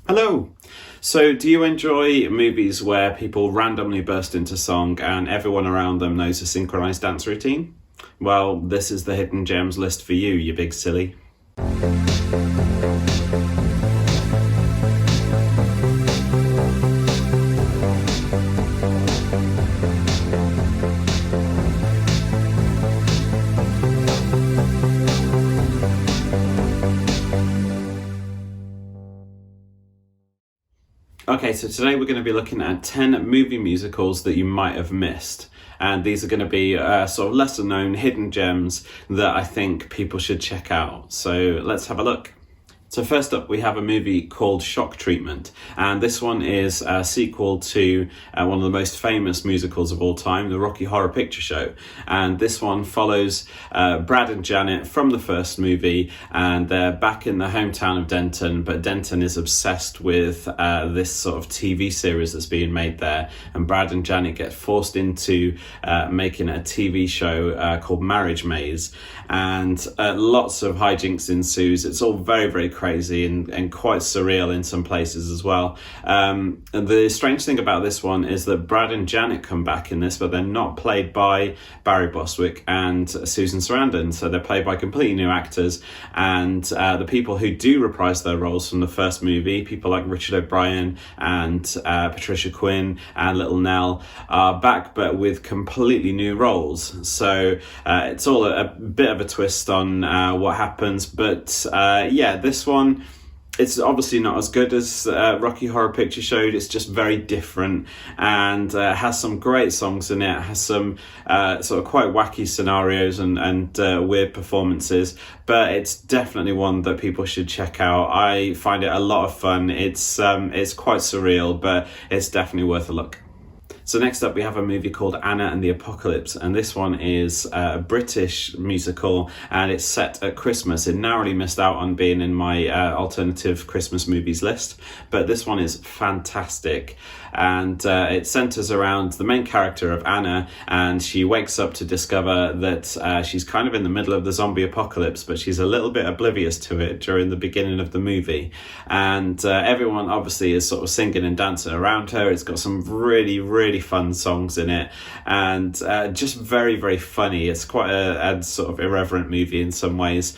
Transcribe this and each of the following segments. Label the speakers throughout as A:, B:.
A: Hello! So, do you enjoy movies where people randomly burst into song and everyone around them knows a synchronized dance routine? Well, this is the Hidden Gems list for you, you big silly. Okay, so today we're going to be looking at 10 movie musicals that you might have missed. And these are going to be sort of lesser known hidden gems that I think people should check out. So let's have a look. So first up, we have a movie called Shock Treatment, and this one is a sequel to one of the most famous musicals of all time, the Rocky Horror Picture Show. And this one follows Brad and Janet from the first movie, and they're back in the hometown of Denton, but Denton is obsessed with this sort of TV series that's being made there, and Brad and Janet get forced into making a TV show called Marriage Maze, and lots of hijinks ensues. It's all very, very crazy and quite surreal in some places as well. And the strange thing about this one is that Brad and Janet come back in this, but they're not played by Barry Bostwick and Susan Sarandon, so they're played by completely new actors. And the people who do reprise their roles from the first movie, people like Richard O'Brien and Patricia Quinn and Little Nell, are back but with completely new roles. So it's all a bit of a twist on what happens, but yeah, this one, it's obviously not as good as Rocky Horror Picture Show. It's just very different, and has some great songs in it, has some sort of quite wacky scenarios and weird performances, but it's definitely one that people should check out. I find it a lot of fun. It's quite surreal, but it's definitely worth a look. So next up, we have a movie called Anna and the Apocalypse, and this one is a British musical, and it's set at Christmas. It narrowly missed out on being in my alternative Christmas movies list, but this one is fantastic. And it centres around the main character of Anna, and she wakes up to discover that she's kind of in the middle of the zombie apocalypse, but she's a little bit oblivious to it during the beginning of the movie. And everyone obviously is sort of singing and dancing around her. It's got some really, really fun songs in it, and just very, very funny. It's quite a sort of irreverent movie in some ways.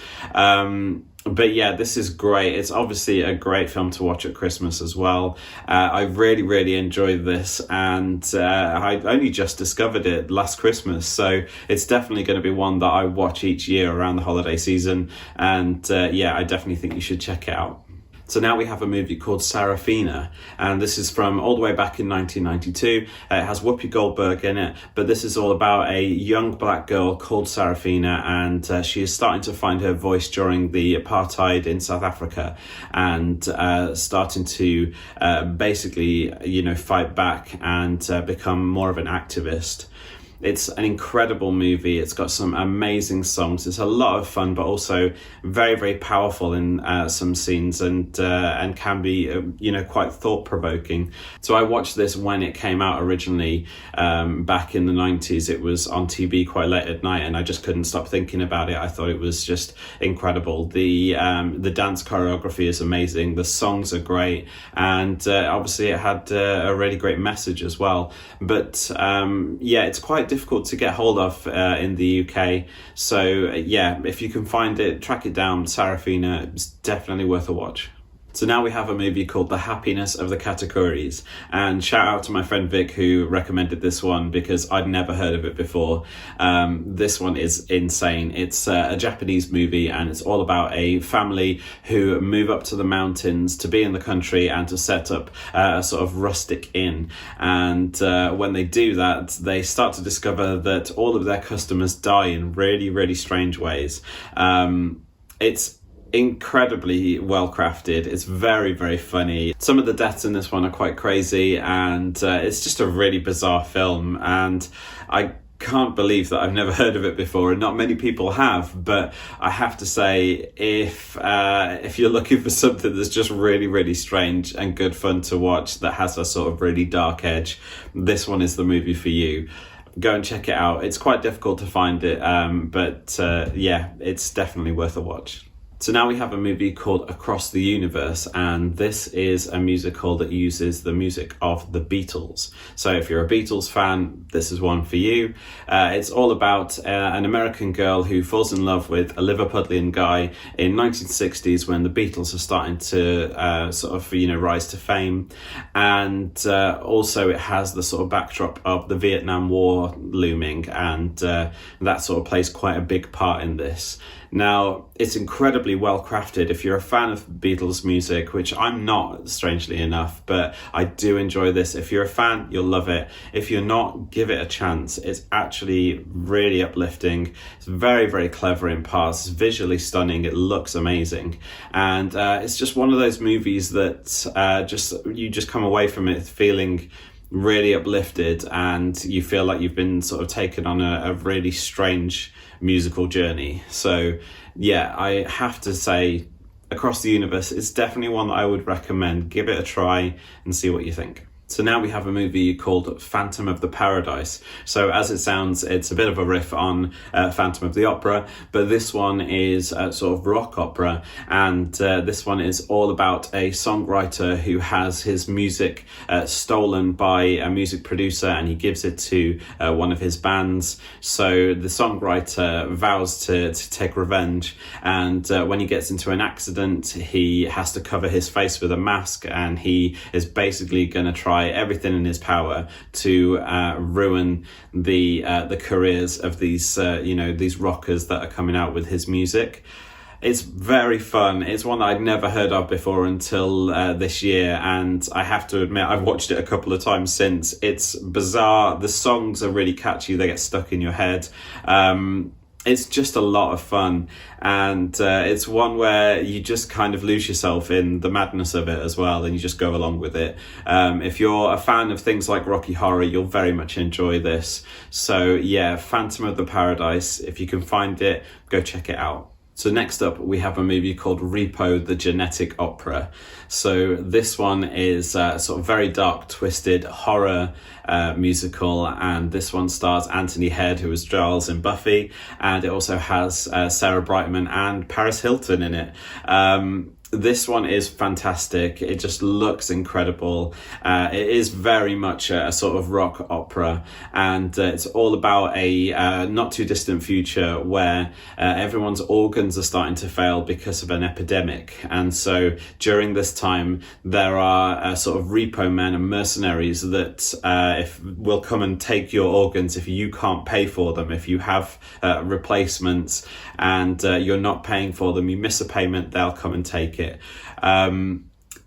A: But yeah, this is great. It's obviously a great film to watch at Christmas as well. I really, really enjoyed this, and I only just discovered it last Christmas, so it's definitely going to be one that I watch each year around the holiday season, and yeah, I definitely think you should check it out. So now we have a movie called Seraphina, and this is from all the way back in 1992. It has Whoopi Goldberg in it, but this is all about a young black girl called Seraphina, and she is starting to find her voice during the apartheid in South Africa, and starting to basically, fight back and become more of an activist. It's an incredible movie. It's got some amazing songs. It's a lot of fun, but also very, very powerful in some scenes, and can be, quite thought-provoking. So I watched this when it came out originally, back in the 90s. It was on TV quite late at night, and I just couldn't stop thinking about it. I thought it was just incredible. The dance choreography is amazing. The songs are great, and obviously it had a really great message as well. But yeah, it's quite difficult to get hold of in the UK, so yeah, if you can find it, track it down. Seraphina, it's definitely worth a watch. So now we have a movie called The Happiness of the Katakuris, and shout out to my friend Vic who recommended this one because I'd never heard of it before. This one is insane. It's a Japanese movie, and it's all about a family who move up to the mountains to be in the country and to set up a sort of rustic inn. And when they do that, they start to discover that all of their customers die in really, really strange ways. It's incredibly well crafted. It's very, very funny. Some of the deaths in this one are quite crazy, and it's just a really bizarre film, and I can't believe that I've never heard of it before, and not many people have. But I have to say, if you're looking for something that's just really, really strange and good fun to watch, that has a sort of really dark edge, this one is the movie for you. Go and check it out. It's quite difficult to find it, but yeah, it's definitely worth a watch. So now we have a movie called Across the Universe, and this is a musical that uses the music of the Beatles. So if you're a Beatles fan, this is one for you. It's all about an American girl who falls in love with a Liverpudlian guy in 1960s when the Beatles are starting to rise to fame. And also it has the sort of backdrop of the Vietnam War looming, and that sort of plays quite a big part in this. Now, it's incredibly well crafted. If you're a fan of Beatles music, which I'm not, strangely enough, but I do enjoy this. If you're a fan, you'll love it. If you're not, give it a chance. It's actually really uplifting. It's very, very clever in parts. It's visually stunning. It looks amazing. And it's just one of those movies that you just come away from it feeling really uplifted, and you feel like you've been sort of taken on a really strange musical journey. So yeah, I have to say Across the Universe is definitely one that I would recommend. Give it a try and see what you think. So now we have a movie called Phantom of the Paradise. So as it sounds, it's a bit of a riff on Phantom of the Opera, but this one is a sort of rock opera, and this one is all about a songwriter who has his music stolen by a music producer, and he gives it to one of his bands. So the songwriter vows to take revenge, and when he gets into an accident, he has to cover his face with a mask, and he is basically going to try everything in his power to ruin the careers of these these rockers that are coming out with his music. It's very fun. It's one that I'd never heard of before until this year, and I have to admit I've watched it a couple of times since. It's bizarre. The songs are really catchy. They get stuck in your head. It's just a lot of fun, and it's one where you just kind of lose yourself in the madness of it as well, and you just go along with it. If you're a fan of things like Rocky Horror, you'll very much enjoy this. So yeah, Phantom of the Paradise, if you can find it, go check it out. So next up, we have a movie called Repo, the Genetic Opera. So this one is sort of very dark, twisted horror musical, and this one stars Anthony Head, who was Giles in Buffy, and it also has Sarah Brightman and Paris Hilton in it. This one is fantastic. It just looks incredible. It is very much a sort of rock opera, and it's all about a not too distant future where everyone's organs are starting to fail because of an epidemic. And so during this time, there are sort of repo men and mercenaries that will come and take your organs if you can't pay for them. If you have replacements and you're not paying for them, you miss a payment, they'll come and take it.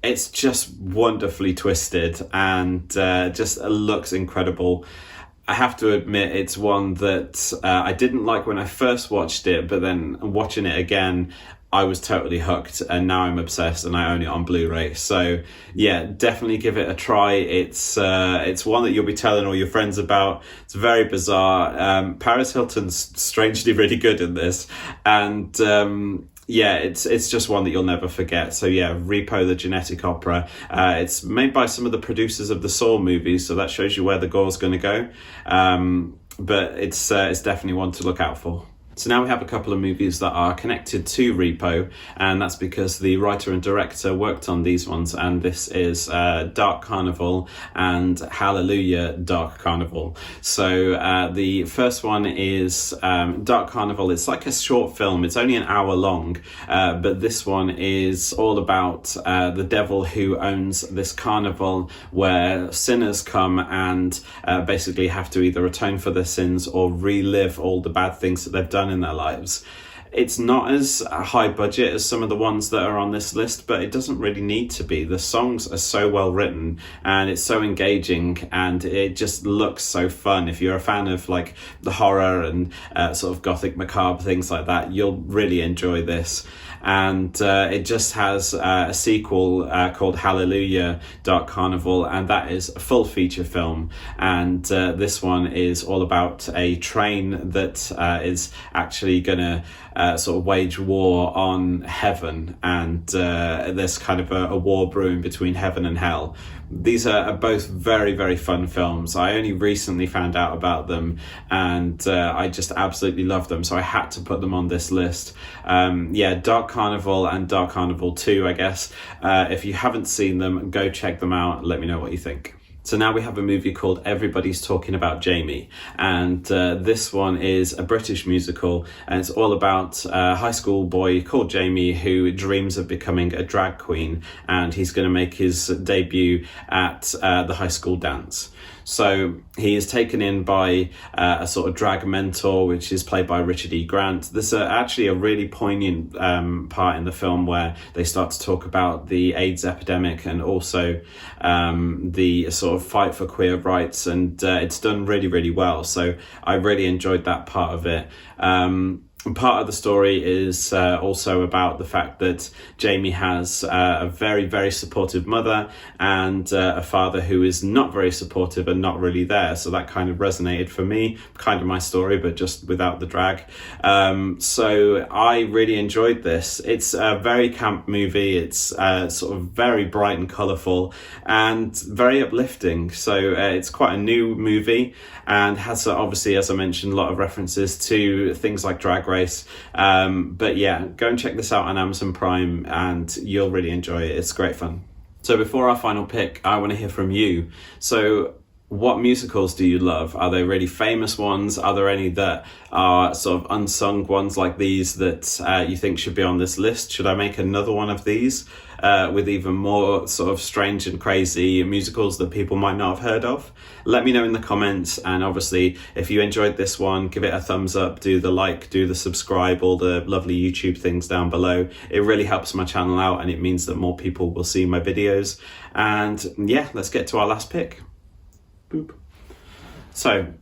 A: It's just wonderfully twisted, and just looks incredible. I have to admit, it's one that I didn't like when I first watched it, but then watching it again, I was totally hooked, and now I'm obsessed, and I own it on Blu-ray. So yeah, definitely give it a try. It's one that you'll be telling all your friends about. It's very bizarre. Paris Hilton's strangely really good in this, and yeah, it's just one that you'll never forget. So yeah, Repo, the Genetic Opera. It's made by some of the producers of the Saw movies, so that shows you where the gore's going to go. But it's definitely one to look out for. So now we have a couple of movies that are connected to Repo, and that's because the writer and director worked on these ones, and this is Dark Carnival and Hallelujah Dark Carnival. So the first one is Dark Carnival. It's like a short film. It's only an hour long, but this one is all about the devil who owns this carnival where sinners come and basically have to either atone for their sins or relive all the bad things that they've done in their lives. It's not as high budget as some of the ones that are on this list, but it doesn't really need to be. The songs are so well written, and it's so engaging, and it just looks so fun. If you're a fan of like the horror and sort of gothic macabre things like that, you'll really enjoy this. And it just has a sequel called Hallelujah Dark Carnival, and that is a full feature film. And this one is all about a train that is actually gonna sort of wage war on heaven, and there's kind of a war brewing between heaven and hell. These are both very, very fun films. I only recently found out about them, and I just absolutely love them, so I had to put them on this list. Yeah, Dark Carnival and Dark Carnival 2, I guess. If you haven't seen them, go check them out. Let me know what you think. So now we have a movie called Everybody's Talking About Jamie, and this one is a British musical, and it's all about a high school boy called Jamie who dreams of becoming a drag queen, and he's going to make his debut at the high school dance. So he is taken in by a sort of drag mentor, which is played by Richard E. Grant. There's actually a really poignant part in the film where they start to talk about the AIDS epidemic and also the sort of fight for queer rights, and it's done really, really well. So I really enjoyed that part of it. Part of the story is also about the fact that Jamie has a very, very supportive mother and a father who is not very supportive and not really there. So that kind of resonated for me, kind of my story, but just without the drag. So I really enjoyed this. It's a very camp movie. It's sort of very bright and colourful and very uplifting. So it's quite a new movie and has obviously, as I mentioned, a lot of references to things like Drag Race. But yeah, go and check this out on Amazon Prime and you'll really enjoy it. It's great fun. So before our final pick, I want to hear from you. So what musicals do you love? Are they really famous ones? Are there any that are sort of unsung ones like these that you think should be on this list? Should I make another one of these with even more sort of strange and crazy musicals that people might not have heard of? Let me know in the comments, and obviously if you enjoyed this one, give it a thumbs up, do the like, do the subscribe, all the lovely YouTube things down below. It really helps my channel out and it means that more people will see my videos. And yeah, let's get to our last pick. Boop. So,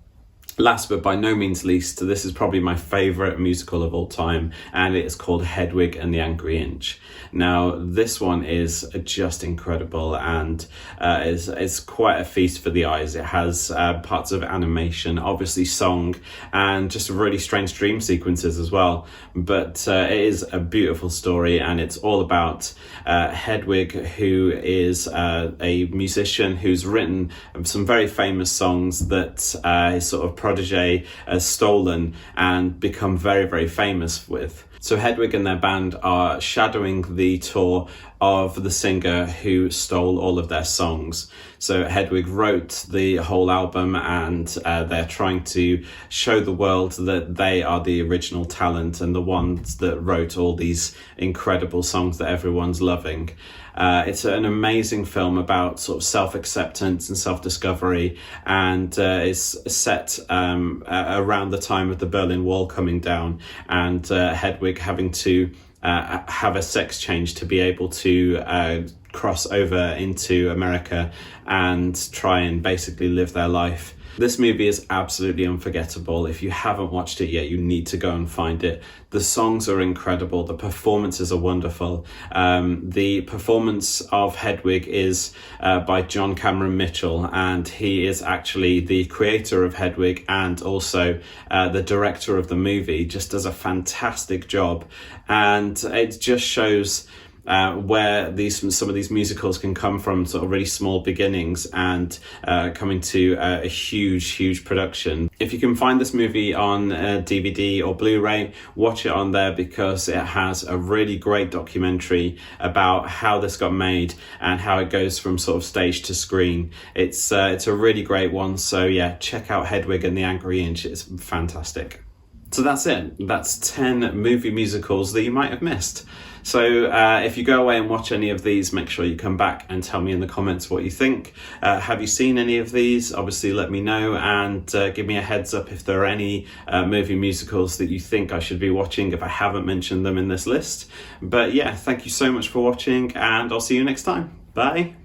A: last but by no means least, this is probably my favourite musical of all time, and it is called Hedwig and the Angry Inch. Now, this one is just incredible and is quite a feast for the eyes. It has parts of animation, obviously song, and just really strange dream sequences as well. But it is a beautiful story, and it's all about Hedwig, who is a musician who's written some very famous songs that his sort of protege has stolen and become very, very famous with. So Hedwig and their band are shadowing the tour of the singer who stole all of their songs. So Hedwig wrote the whole album, and they're trying to show the world that they are the original talent and the ones that wrote all these incredible songs that everyone's loving. It's an amazing film about sort of self-acceptance and self-discovery, and it's set around the time of the Berlin Wall coming down, and Hedwig having to have a sex change to be able to cross over into America and try and basically live their life. This movie is absolutely unforgettable. If you haven't watched it yet, you need to go and find it. The songs are incredible. The performances are wonderful. The performance of Hedwig is by John Cameron Mitchell, and he is actually the creator of Hedwig and also the director of the movie. Just does a fantastic job, and it just shows where some of these musicals can come from, sort of really small beginnings and coming to a huge production. If you can find this movie on DVD or Blu-ray, watch it on there, because it has a really great documentary about how this got made and how it goes from sort of stage to screen. It's a really great one. So yeah, check out Hedwig and the Angry Inch. It's fantastic. So that's it. That's 10 movie musicals that you might have missed. So if you go away and watch any of these, make sure you come back and tell me in the comments what you think. Have you seen any of these? Obviously let me know, and give me a heads up if there are any movie musicals that you think I should be watching if I haven't mentioned them in this list. But yeah, thank you so much for watching, and I'll see you next time. Bye.